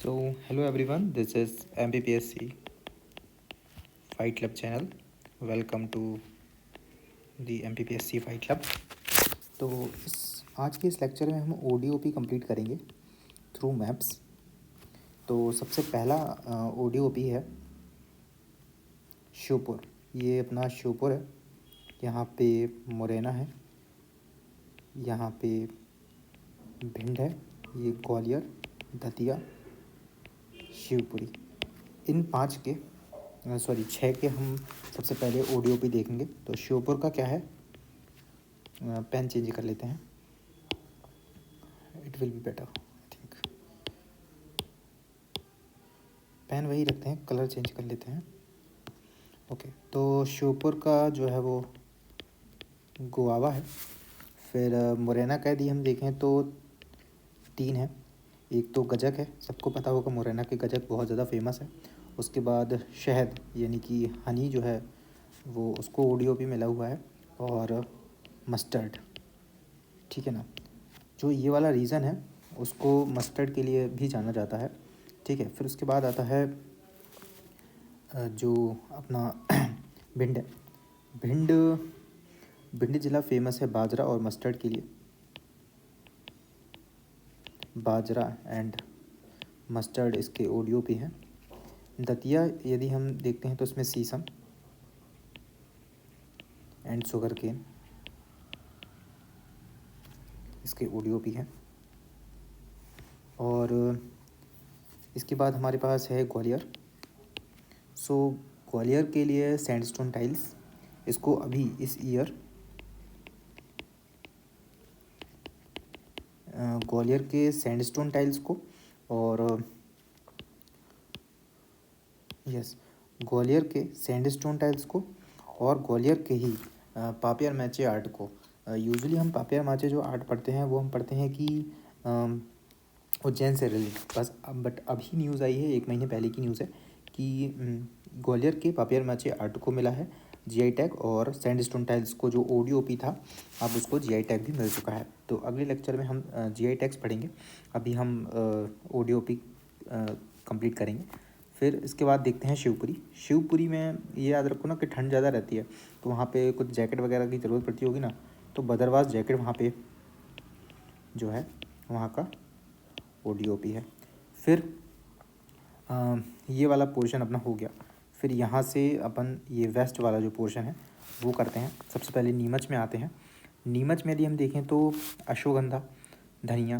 Hello everyone, this is MPPSC Fight Club channel. Welcome to the MPPSC Fight Club. तो आज के इस lecture में हम ODOP कंप्लीट करेंगे थ्रू मैप्स। तो सबसे पहला ODOP है श्योपुर। ये अपना श्योपुर है, यहाँ पे मुरैना है, यहाँ पे भिंड है, ये ग्वालियर, दतिया, शिवपुरी। इन छः के हम सबसे पहले ODOP देखेंगे। तो श्योपुर का क्या है, पेन चेंज कर लेते हैं, it will be better I think. Pen वही रखते हैं, कलर चेंज कर लेते हैं। ओके, तो श्योपुर का जो है वो गुआवा है। फिर मुरैना का यदि हम देखें तो 3 है। एक तो गजक है, सबको पता होगा मुरैना के गजक बहुत ज़्यादा फेमस है। उसके बाद शहद यानी कि हनी जो है वो उसको ODOP मिला हुआ है, और मस्टर्ड, ठीक है ना। जो ये वाला रीज़न है उसको मस्टर्ड के लिए भी जाना जाता है, ठीक है। फिर उसके बाद आता है जो अपना भिंड है। भिंड ज़िला फेमस है बाजरा और मस्टर्ड के लिए। बाजरा एंड मस्टर्ड इसके ODOP हैं। दतिया यदि हम देखते हैं तो इसमें सीसम एंड शुगर केन इसके ODOP हैं। और इसके बाद हमारे पास है ग्वालियर। ग्वालियर के लिए सैंडस्टोन टाइल्स, इसको अभी इस ईयर ग्वालियर के सैंडस्टोन टाइल्स को और ग्वालियर के सैंडस्टोन टाइल्स को और ग्वालियर के ही पापियर मैचे आर्ट को। यूजुअली हम पापियर मैचे जो आर्ट पढ़ते हैं वो हम पढ़ते हैं कि उज्जैन से रिलेटेड बस। बट अभी न्यूज़ आई है, 1 महीने पहले की न्यूज़ है कि ग्वालियर के पापियर मैचे आर्ट को मिला है GI टैग, और सैंडस्टोन टाइल्स को जो ODOP था अब उसको GI टैग भी मिल चुका है। तो अगले लेक्चर में हम GI टैग्स पढ़ेंगे, अभी हम ODOP कंप्लीट करेंगे। फिर इसके बाद देखते हैं शिवपुरी में ये याद रखो ना कि ठंड ज़्यादा रहती है, तो वहाँ पे कुछ जैकेट वगैरह की ज़रूरत पड़ती होगी ना, तो बदरवास जैकेट वहाँ पे जो है वहाँ का ODOP है। फिर ये वाला पोर्शन अपना हो गया। फिर यहाँ से अपन ये वेस्ट वाला जो पोर्शन है वो करते हैं। सबसे पहले नीमच में आते हैं। नीमच में यदि हम देखें तो अश्वगंधा, धनिया,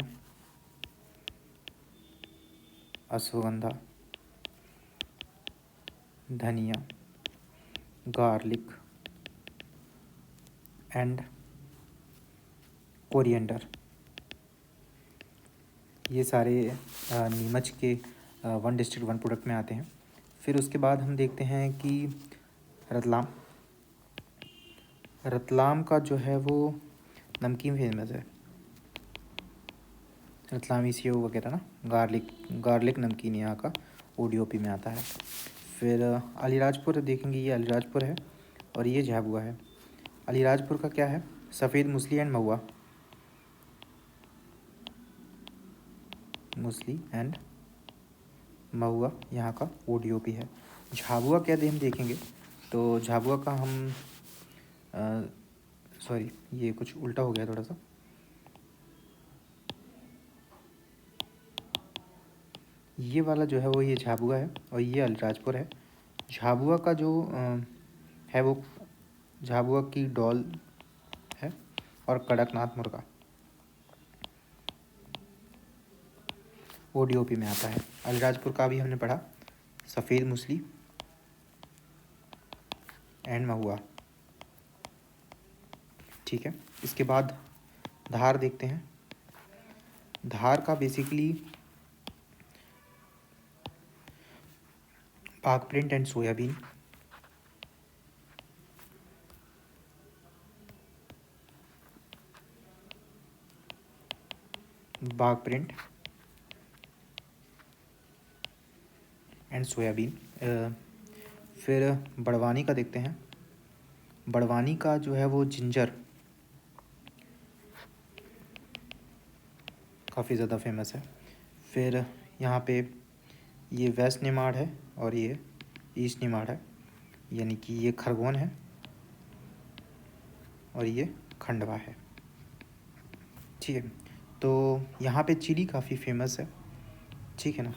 गार्लिक एंड कोरिएंडर, ये सारे नीमच के 1 डिस्ट्रिक्ट 1 प्रोडक्ट में आते हैं। फिर उसके बाद हम देखते हैं कि रतलाम का जो है वो नमकीन फेमस है, रतलामी सेव वगैरह ना, गार्लिक नमकीन यहाँ का ODOP में आता है। फिर अलीराजपुर देखेंगे, ये अलीराजपुर है और ये झाबुआ है। अलीराजपुर का क्या है, सफ़ेद मूसली एंड महुआ यहाँ का ODOP है। झाबुआ क्या हम देखेंगे तो झाबुआ का हम ये कुछ उल्टा हो गया थोड़ा सा। ये वाला जो है वो ये झाबुआ है और ये अलीराजपुर है। झाबुआ का जो है वो झाबुआ की डॉल है और कड़कनाथ मुर्गा ODOP में आता है। अलीराजपुर का भी हमने पढ़ा, सफ़ेद मूसली एंड महुआ, ठीक है। इसके बाद धार देखते हैं। धार का बेसिकली बाघ प्रिंट एंड सोयाबीन, बाघ प्रिंट एंड सोयाबीन। फिर बड़वानी का देखते हैं। बड़वानी का जो है वो जिंजर काफ़ी ज़्यादा फेमस है। फिर यहाँ पे ये वेस्ट निमाड़ है और ये ईस्ट निमाड़ है, यानी कि ये खरगोन है और ये खंडवा है। ठीक है, तो यहाँ पे चिली काफ़ी फेमस है, ठीक है ना।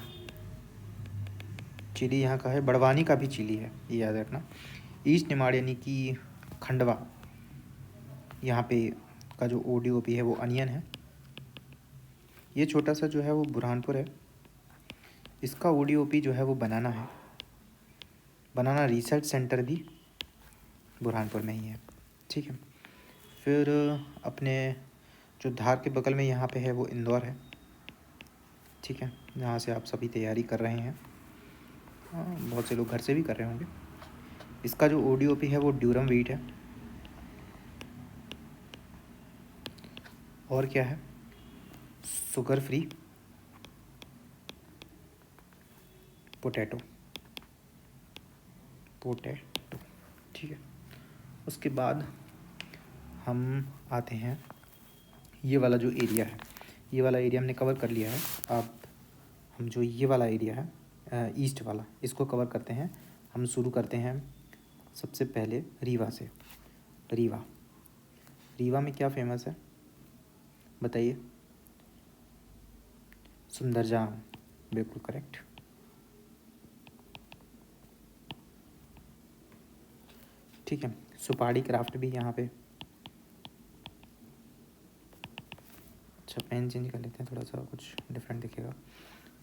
चिली यहाँ का है, बड़वानी का भी चिली है, ये याद रखना। ईस्ट निमाड़ यानी कि खंडवा, यहाँ पे का जो ODOP है वो अनियन है। ये छोटा सा जो है वो बुरहानपुर है, इसका ODOP जो है वो बनाना है। बनाना रिसर्च सेंटर भी बुरहानपुर में ही है, ठीक है। फिर अपने जो धार के बगल में यहाँ पे है वो इंदौर है, ठीक है, जहाँ से आप सभी तैयारी कर रहे हैं। बहुत से लोग घर से भी कर रहे होंगे। इसका जो ODOP है वो ड्यूरम व्हीट है। और क्या है, शुगर फ्री पोटैटो, ठीक है। उसके बाद हम आते हैं, ये वाला जो एरिया है, ये वाला एरिया हमने कवर कर लिया है। अब हम जो ये वाला एरिया है ईस्ट वाला, इसको कवर करते हैं। हम शुरू करते हैं सबसे पहले रीवा से। रीवा में क्या फेमस है बताइए? सुंदर जाम, बिल्कुल करेक्ट। ठीक है, सुपारी क्राफ्ट भी यहाँ पे। अच्छा, पेन चेंज कर लेते हैं, थोड़ा सा कुछ डिफरेंट दिखेगा।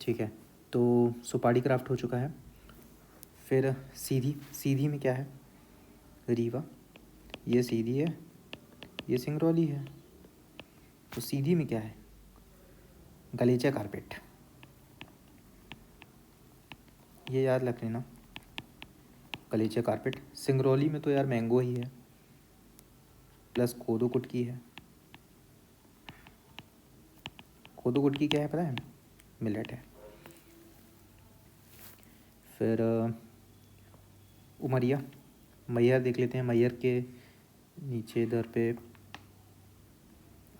ठीक है, तो सुपारी क्राफ्ट हो चुका है। फिर सीधी में क्या है? रीवा, ये सीधी है, ये सिंगरौली है। तो सीधी में क्या है? गलीचा कारपेट, ये याद रख लेना, गलीचा कारपेट। सिंगरौली में तो यार मैंगो ही है, प्लस कोदो कुटकी है। कोदो कुटकी क्या है पता है? मिलेट है। फिर उमरिया, मैहर देख लेते हैं। मैहर के नीचे इधर पे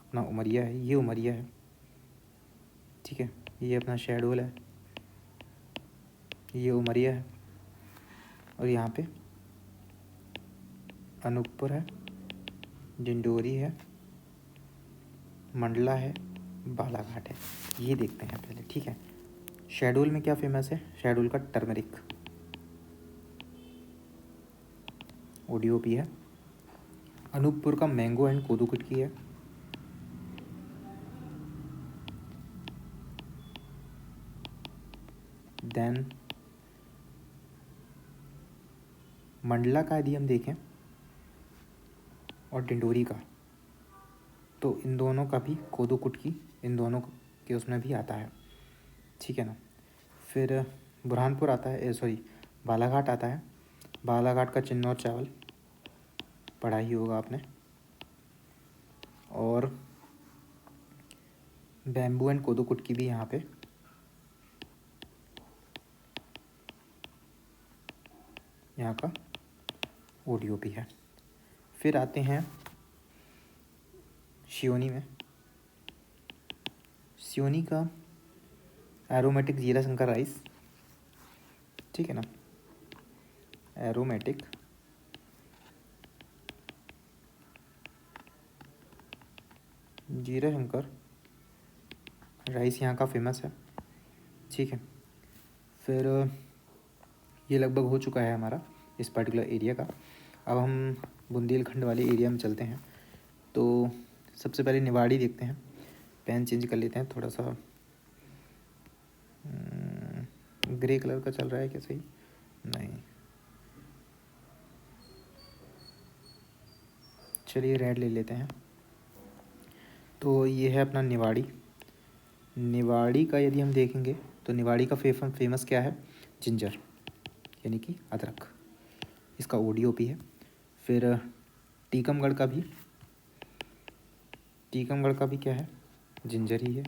अपना उमरिया है, ये उमरिया है, ठीक है। ये अपना शहडोल है, ये उमरिया है। और यहाँ पे अनूपपुर है, डिंडोरी है, मंडला है, बालाघाट है। ये देखते हैं पहले, ठीक है। शहडोल में क्या फेमस है? शहडोल का टर्मरिक ODOP है। अनूपपुर का मैंगो एंड कोदो कुटकी है। देन मंडला का यदि हम देखें और डिंडोरी का, तो इन दोनों का भी कोदो कुटकी इन दोनों के उसमें भी आता है, ठीक है ना। फिर बुरहानपुर आता है, सॉरी बालाघाट आता है। बालाघाट का चिन्नौर चावल पढ़ा ही होगा आपने। और बैम्बू एंड कोदो कुटकी भी यहाँ पे यहाँ का ODOP है। फिर आते हैं सियोनी में। सियोनी का एरोमेटिक जीरा शंकर राइस, ठीक है ना। एरोमेटिक जीरा शंकर राइस यहाँ का फेमस है, ठीक है। फिर ये लगभग हो चुका है हमारा इस पर्टिकुलर एरिया का। अब हम बुंदेलखंड वाले एरिया में चलते हैं। तो सबसे पहले निवाड़ी देखते हैं। पेन चेंज कर लेते हैं, थोड़ा सा ग्रे कलर का चल रहा है क्या? सही नहीं, चलिए रेड ले लेते हैं। तो ये है अपना निवाड़ी। निवाड़ी का यदि हम देखेंगे तो निवाड़ी का फेमस क्या है? जिंजर, यानी कि अदरक, इसका ODOP है। फिर टीकमगढ़ का भी क्या है? जिंजर ही है।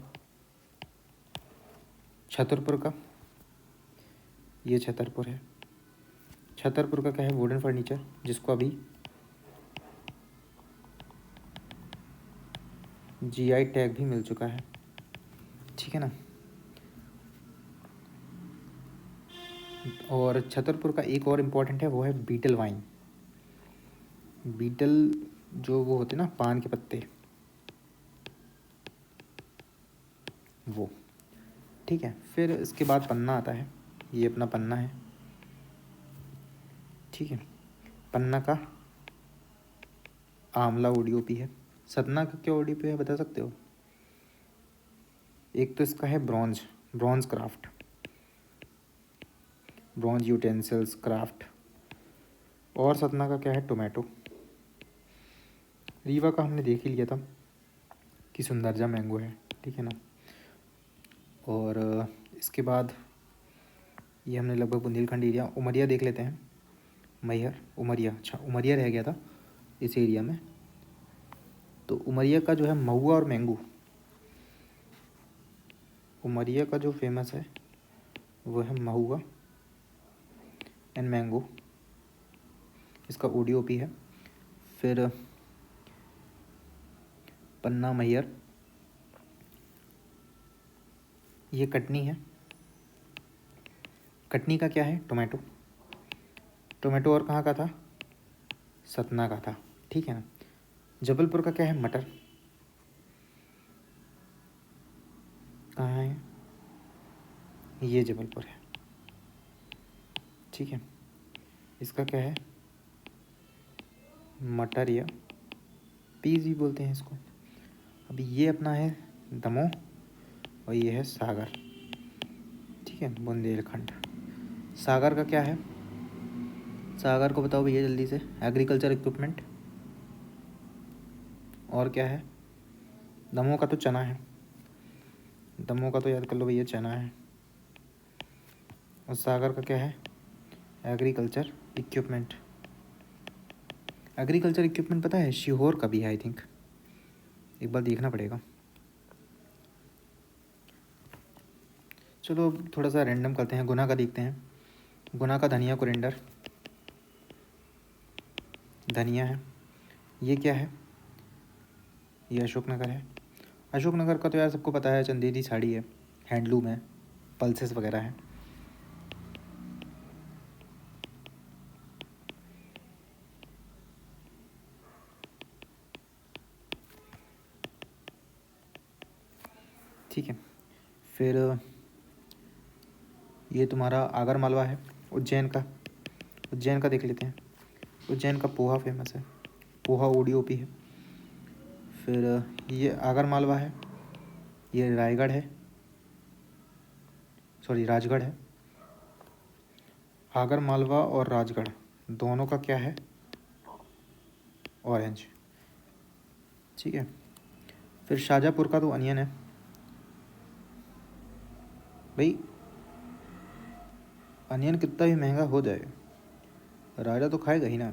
छतरपुर का, ये छतरपुर है। छतरपुर का क्या है? वुडन फर्नीचर, जिसको अभी GI टैग भी मिल चुका है, ठीक है ना। और छतरपुर का एक और इम्पोर्टेंट है, वो है बीटल वाइन। बीटल जो वो होते हैं ना पान के पत्ते, वो। ठीक है, फिर इसके बाद पन्ना आता है, ये अपना पन्ना है। ठीक है, पन्ना का आंवला ओडीओपी है। सतना का क्या ओडीओपी है बता सकते हो? एक तो इसका है bronze, bronze craft, bronze utensils craft. और सतना का क्या है? टोमेटो। रीवा का हमने देख ही लिया था कि सुंदरजा मैंगो है। ठीक है ना। और इसके बाद ये हमने लगभग बुंदेलखंड एरिया, उमरिया देख लेते हैं। मैहर, उमरिया, अच्छा उमरिया रह गया था इस एरिया में। तो उमरिया का जो है महुआ और मैंगो, उमरिया का जो फेमस है वो है महुआ एंड मैंगो, इसका ओडीओपी है। फिर पन्ना मैहर, ये कटनी है। कटनी का क्या है? टोमेटो। टोमेटो और कहाँ का था? सतना का था। ठीक है ना। जबलपुर का क्या है? मटर। कहाँ है? ये जबलपुर है। ठीक है, इसका क्या है? मटर या पीस भी बोलते हैं इसको। अभी ये अपना है दमोह और ये है सागर। ठीक है, बुंदेलखंड। सागर का क्या है? सागर को बताओ भैया जल्दी से। Agriculture equipment. और क्या है? दमोह का तो चना है, दमोह का तो याद कर लो भैया, चना है। और सागर का क्या है? Agriculture equipment. एग्रीकल्चर इक्विपमेंट पता है सीहोर का भी है आई थिंक, एक बार देखना पड़ेगा। चलो अब थोड़ा सा रैंडम करते हैं, गुना का देखते हैं। गुना का धनिया कोरिएंडर, धनिया है। ये क्या है? ये अशोकनगर है। अशोकनगर का तो यार सबको पता है, चंदेरी साड़ी है, हैंडलूम है, पल्सेस वगैरह है। ठीक है, फिर ये तुम्हारा आगर मालवा है, उज्जैन का। उज्जैन का देख लेते हैं। उज्जैन का पोहा फेमस है, पोहा ओडीओपी है। फिर ये आगर मालवा है, ये रायगढ़ है, सॉरी राजगढ़ है। आगर मालवा और राजगढ़ दोनों का क्या है? ऑरेंज। ठीक है, फिर शाजापुर का तो अनियन है भाई। अनियन कितना भी महंगा हो जाए, राजा तो खाएगा ही ना।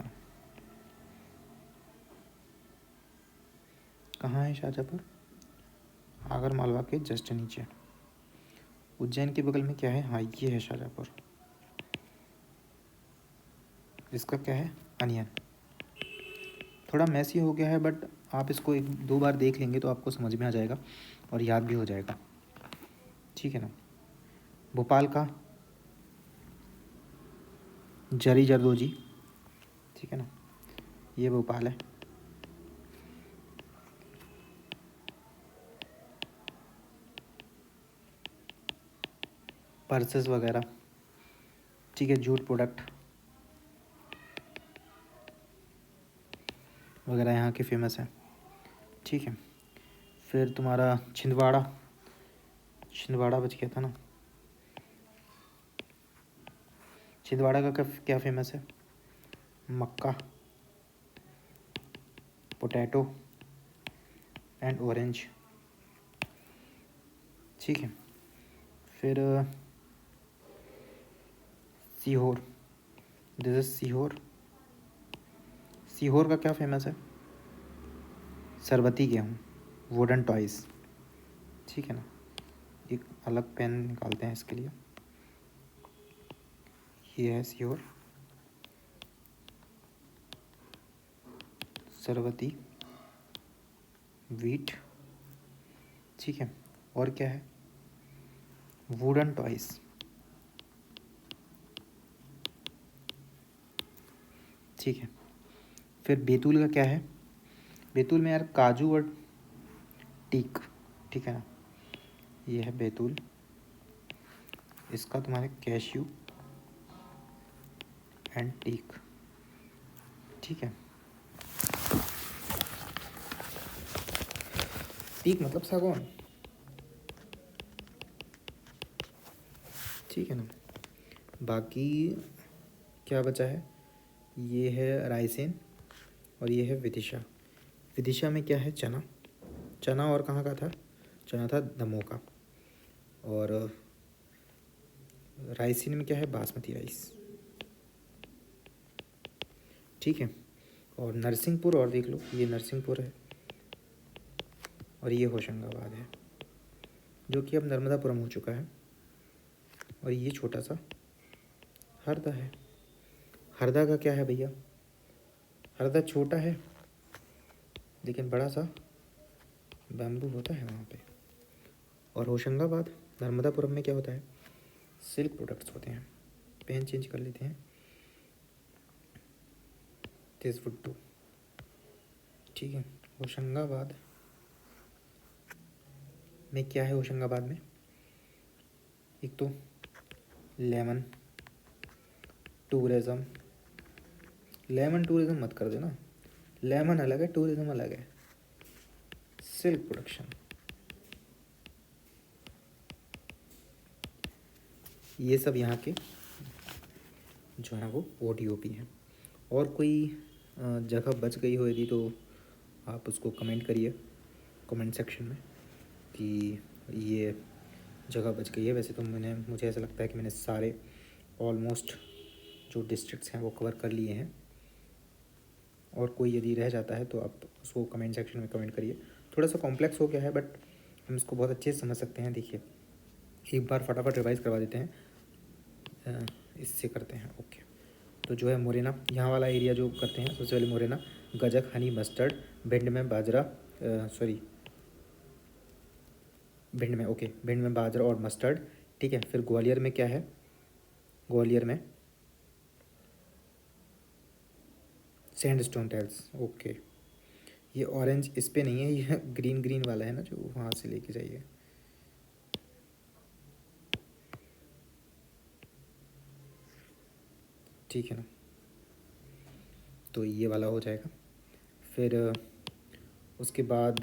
कहाँ है शाजापुर? आगर मालवा के जस्ट नीचे। उज्जैन के बगल में क्या है? हाँ ये है शाजापुर। इसका क्या है? अनियन। थोड़ा मैसी हो गया है बट आप इसको एक दो बार देख लेंगे तो आपको समझ में आ जाएगा और याद भी हो जाएगा। ठीक है ना। भोपाल का जरी जरदोजी। ठीक है ना, ये भोपाल है। पर्सेस वगैरह। ठीक है, जूट प्रोडक्ट वगैरह यहाँ के फेमस है। ठीक है, फिर तुम्हारा छिंदवाड़ा, छिंदवाड़ा बच गया था ना। छिंदवाड़ा का क्या फेमस है? मक्का, पोटैटो एंड ऑरेंज। ठीक है, फिर सीहोर, दिस इज सीहोर। सीहोर का क्या फेमस है? सरबती गेहूँ, वुडन टॉयज़। ठीक है ना, एक अलग पेन निकालते हैं इसके लिए। ये है सीहोर, सरबती, वीट। ठीक है, और क्या है? Wooden toys. ठीक है। फिर बैतूल का क्या है? बैतूल में यार काजू और टीक, ठीक है ना। ये है बैतूल, इसका तुम्हारे कैश्यू एंड टीक, ठीक है। टीक मतलब सागौन, ठीक है ना। बाकी क्या बचा है? ये है रायसेन और ये है विदिशा। विदिशा में क्या है? चना। चना और कहाँ का था? चना था दमोह का। और रायसेन में क्या है? बासमती राइस, ठीक है। और नरसिंहपुर और देख लो, ये नरसिंहपुर है और ये होशंगाबाद है, जो कि अब नर्मदापुरम हो चुका है। और ये छोटा सा हरदा है। हरदा का क्या है भैया? हरदा छोटा है लेकिन बड़ा सा बैम्बू होता है वहाँ पे। और होशंगाबाद नर्मदापुरम में क्या होता है? सिल्क प्रोडक्ट्स होते हैं। पेन चेंज कर लेते हैं, दिस वुड डू, ठीक है। होशंगाबाद में क्या है? होशंगाबाद में एक तो लेमन टूरिज़्म, लेमन टूरिज़्म मत कर देना, लेमन अलग है, टूरिज़्म अलग है। सिल्क प्रोडक्शन, ये सब यहाँ के जो है वो ODOP हैं। और कोई जगह बच गई हो यदि तो आप उसको कमेंट करिए कमेंट सेक्शन में कि ये जगह बच गई है। वैसे तो मुझे ऐसा लगता है कि मैंने सारे ऑलमोस्ट जो डिस्ट्रिक्ट्स हैं वो कवर कर लिए हैं। और कोई यदि रह जाता है तो आप उसको कमेंट सेक्शन में कमेंट करिए। थोड़ा सा कॉम्प्लेक्स हो गया है बट हम इसको बहुत अच्छे से समझ सकते हैं। देखिए एक बार फटाफट रिवाइज करवा देते हैं, इससे करते हैं। ओके, तो जो है मोरेना, यहाँ वाला एरिया जो करते हैं सबसे पहले मोरेना, गजक, हनी, मस्टर्ड, भिंड में बाजरा, भिंड में, ओके, भिंड में बाजरा और मस्टर्ड, ठीक है। फिर ग्वालियर में क्या है? ग्वालियर में सैंडस्टोन टाइल्स, ओके। ये ऑरेंज इस पे नहीं है, ये ग्रीन ग्रीन वाला है ना जो वहाँ से लेके जाइए, ठीक है ना। तो ये वाला हो जाएगा। फिर उसके बाद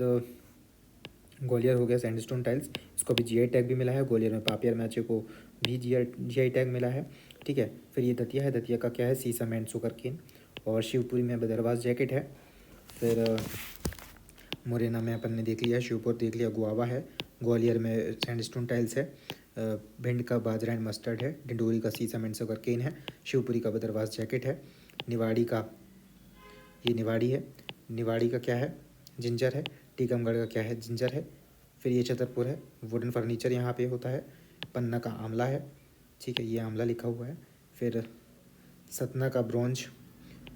ग्वालियर हो गया सैंडस्टोन टाइल्स, इसको अभी GI टैग भी मिला है। ग्वालियर में पापियर मैचे को भी GI टैग मिला है, ठीक है। फिर ये दतिया है, दतिया का क्या है? सीसम एंड सुगर केन। और शिवपुरी में बदरवास जैकेट है। फिर मुरैना में अपन ने देख लिया, शिवपुर देख लिया, गुआवा है। ग्वालियर में सैंडस्टोन टाइल्स है। भिंड का बाजरा एंड मस्टर्ड है। डिंडोरी का सीसम एंड सुगर केन है। शिवपुरी का बदरवास जैकेट है। निवाड़ी का ये निवाड़ी है। निवाड़ी का क्या है? जिंजर है। टीकमगढ़ का क्या है? जिंजर है। फिर ये छतरपुर है, वुडन फर्नीचर यहाँ पे होता है। पन्ना का आंवला है, ठीक है, ये आंवला लिखा हुआ है। फिर सतना का ब्रॉन्ज,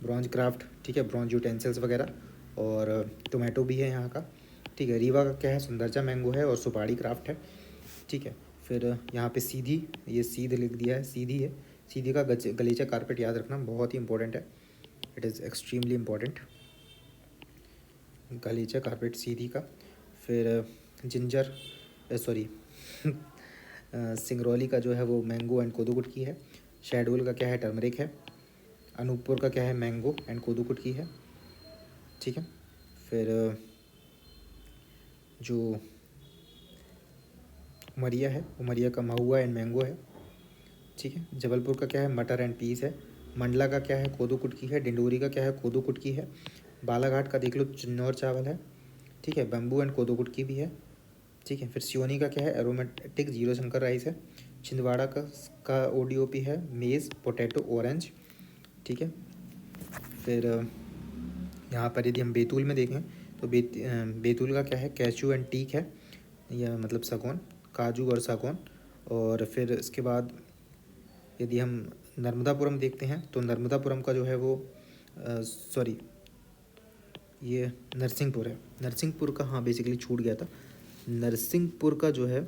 ब्रॉन्ज क्राफ्ट, ठीक है, ब्रॉन्ज यूटेंसिल्स वगैरह। और टोमेटो भी है यहाँ का, ठीक है। रीवा का क्या है? सुंदरजा मैंगो है और सुपारी क्राफ्ट है, ठीक है। फिर यहाँ पे सीधी, ये सीध लिख दिया है, सीधी है। सीधी का गलीचा कारपेट याद रखना, बहुत ही इंपॉर्टेंट है, इट इज़ एक्सट्रीमली इम्पॉर्टेंट, गलीचा कारपेट सीधी का। फिर जिंजर, सॉरी सिंगरौली का जो है वो मैंगो एंड कोदो कुटकी है। शहडोल का क्या है? टर्मरिक है। अनूपपुर का क्या है? मैंगो एंड कोदो कुटकी है, ठीक है। फिर जो उमरिया है, उमरिया का महुआ एंड मैंगो है, ठीक है। जबलपुर का क्या है? मटर एंड पीस है। मंडला का क्या है? कोदो कुटकी है। डिंडोरी का क्या है? कोदो कुटकी है। बालाघाट का देख लो, चिन्नौर चावल है, ठीक है। बम्बू एंड कोदो कुटकी भी है, ठीक है। फिर सियोनी का क्या है? एरोमेटिक जीरो शंकर राइस है। छिंदवाड़ा का ODOP है मेज़ पोटैटो ऑरेंज, ठीक है। फिर यहाँ पर यदि हम बैतूल में देखें तो बैतूल का क्या है? कैचू एंड टीक है, या मतलब सागौन, काजू और सागौन। और फिर इसके बाद यदि हम नर्मदापुरम देखते हैं तो नर्मदापुरम का जो है वो सॉरी ये नरसिंहपुर है। नरसिंहपुर का, हाँ बेसिकली छूट गया था। नरसिंहपुर का जो है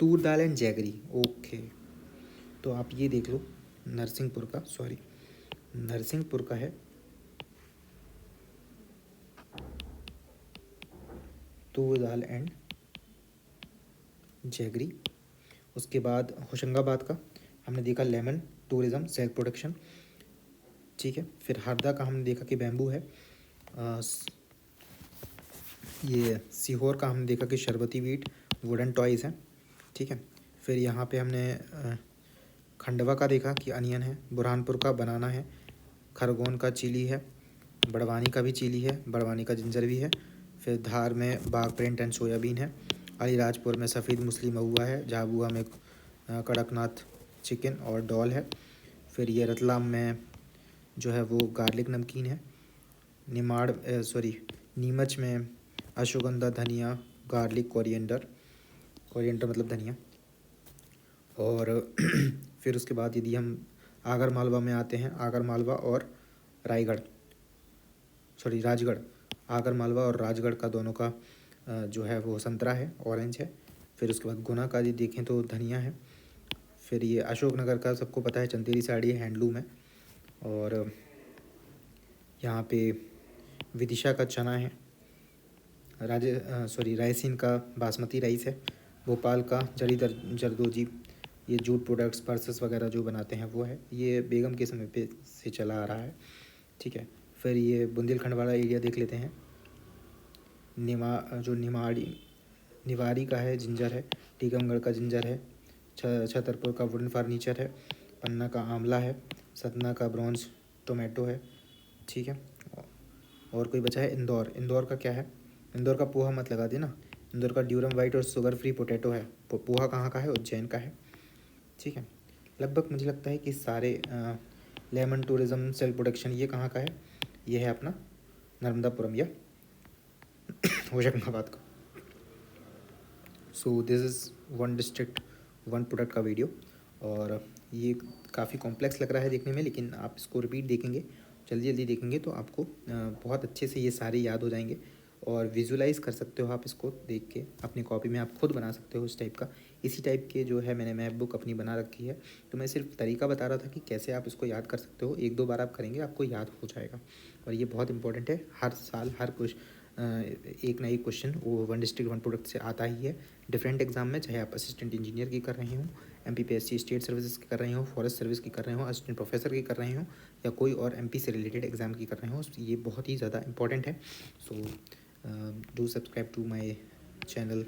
तूर दाल एंड जैगरी, ओके। तो आप ये देख लो नरसिंहपुर का है तूर दाल एंड जैगरी। उसके बाद होशंगाबाद का हमने देखा लेमन टूरिज़्म सेल्फ प्रोडक्शन, ठीक है। फिर हरदा का हमने देखा कि बैम्बू है। ये सीहोर का हमने देखा कि शरबती वीट वुडन टॉयज़ हैं, ठीक है। फिर यहाँ पे हमने खंडवा का देखा कि अनियन है। बुरहानपुर का बनाना है। खरगोन का चिली है। बड़वानी का भी चिली है, बड़वानी का जिंजर भी है। फिर धार में बाग प्रिंट एंड सोयाबीन है। अलीराजपुर में सफ़ेद मूसली महुआ है। झाबुआ में कड़कनाथ चिकन और डॉल है। फिर ये रतलाम में जो है वो गार्लिक नमकीन है। नीमच में अश्वगंधा धनिया गार्लिक कोरिएंडर मतलब धनिया। और फिर उसके बाद यदि हम आगर मालवा में आते हैं, आगर मालवा और राजगढ़, आगर मालवा और राजगढ़ का दोनों का जो है वो संतरा है, ऑरेंज है। फिर उसके बाद गुना का यदि देखें तो धनिया है। फिर ये अशोकनगर का सबको पता है चंदेरी साड़ी है, हैंडलूम है। और यहाँ पे विदिशा का चना है। रायसीन का बासमती राइस है। भोपाल का जरदोजी, ये जूट प्रोडक्ट्स पर्सेस वगैरह जो बनाते हैं वो है। ये बेगम के समय पे से चला आ रहा है, ठीक है। फिर ये बुंदेलखंड वाला एरिया देख लेते हैं। निवाड़ी का है, जिंजर है। टीकमगढ़ का जिंजर है। छतरपुर का वुडन फर्नीचर है। पन्ना का आंवला है। सतना का ब्रॉन्ज टोमेटो है, ठीक है। और कोई बचा है इंदौर का क्या है? इंदौर का पोहा मत लगा देना। इंदौर का ड्यूरम वाइट और शुगर फ्री पोटैटो है। पोहा कहाँ का है? उज्जैन का है, ठीक है। लगभग मुझे लगता है कि सारे लेमन टूरिज़्म सेल्फ प्रोडक्शन ये कहाँ का है? ये है अपना नर्मदापुरम या होशंगाबाद का। So this is one district one product का वीडियो। और ये काफ़ी कॉम्प्लेक्स लग रहा है देखने में, लेकिन आप इसको रिपीट देखेंगे, जल्दी देखेंगे तो आपको बहुत अच्छे से ये सारे याद हो जाएंगे। और विजुलाइज़ कर सकते हो आप इसको देख के, अपनी कॉपी में आप खुद बना सकते हो इस टाइप का। इसी टाइप के जो है मैंने मैप बुक अपनी बना रखी है। तो मैं सिर्फ तरीका बता रहा था कि कैसे आप इसको याद कर सकते हो। 1-2 बार आप करेंगे आपको याद हो जाएगा। और ये बहुत इंपॉर्टेंट है, हर साल हर कुछ एक ना एक क्वेश्चन वो वन डिस्ट्रिक्ट वन प्रोडक्ट से आता ही है डिफरेंट एग्जाम में। चाहे आप असिस्टेंट इंजीनियर की कर रहे हो, MPPSC स्टेट सर्विसेज की कर रहे हो, फॉरेस्ट सर्विस की कर रहे हो, असिस्टेंट प्रोफेसर की कर रहे हो, या कोई और MP से रिलेटेड एग्जाम की कर रहे हो, ये बहुत ही ज़्यादा इंपॉर्टेंट है। So do subscribe to my channel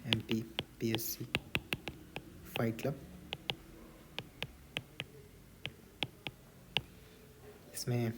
MPPSC fight club. इसमें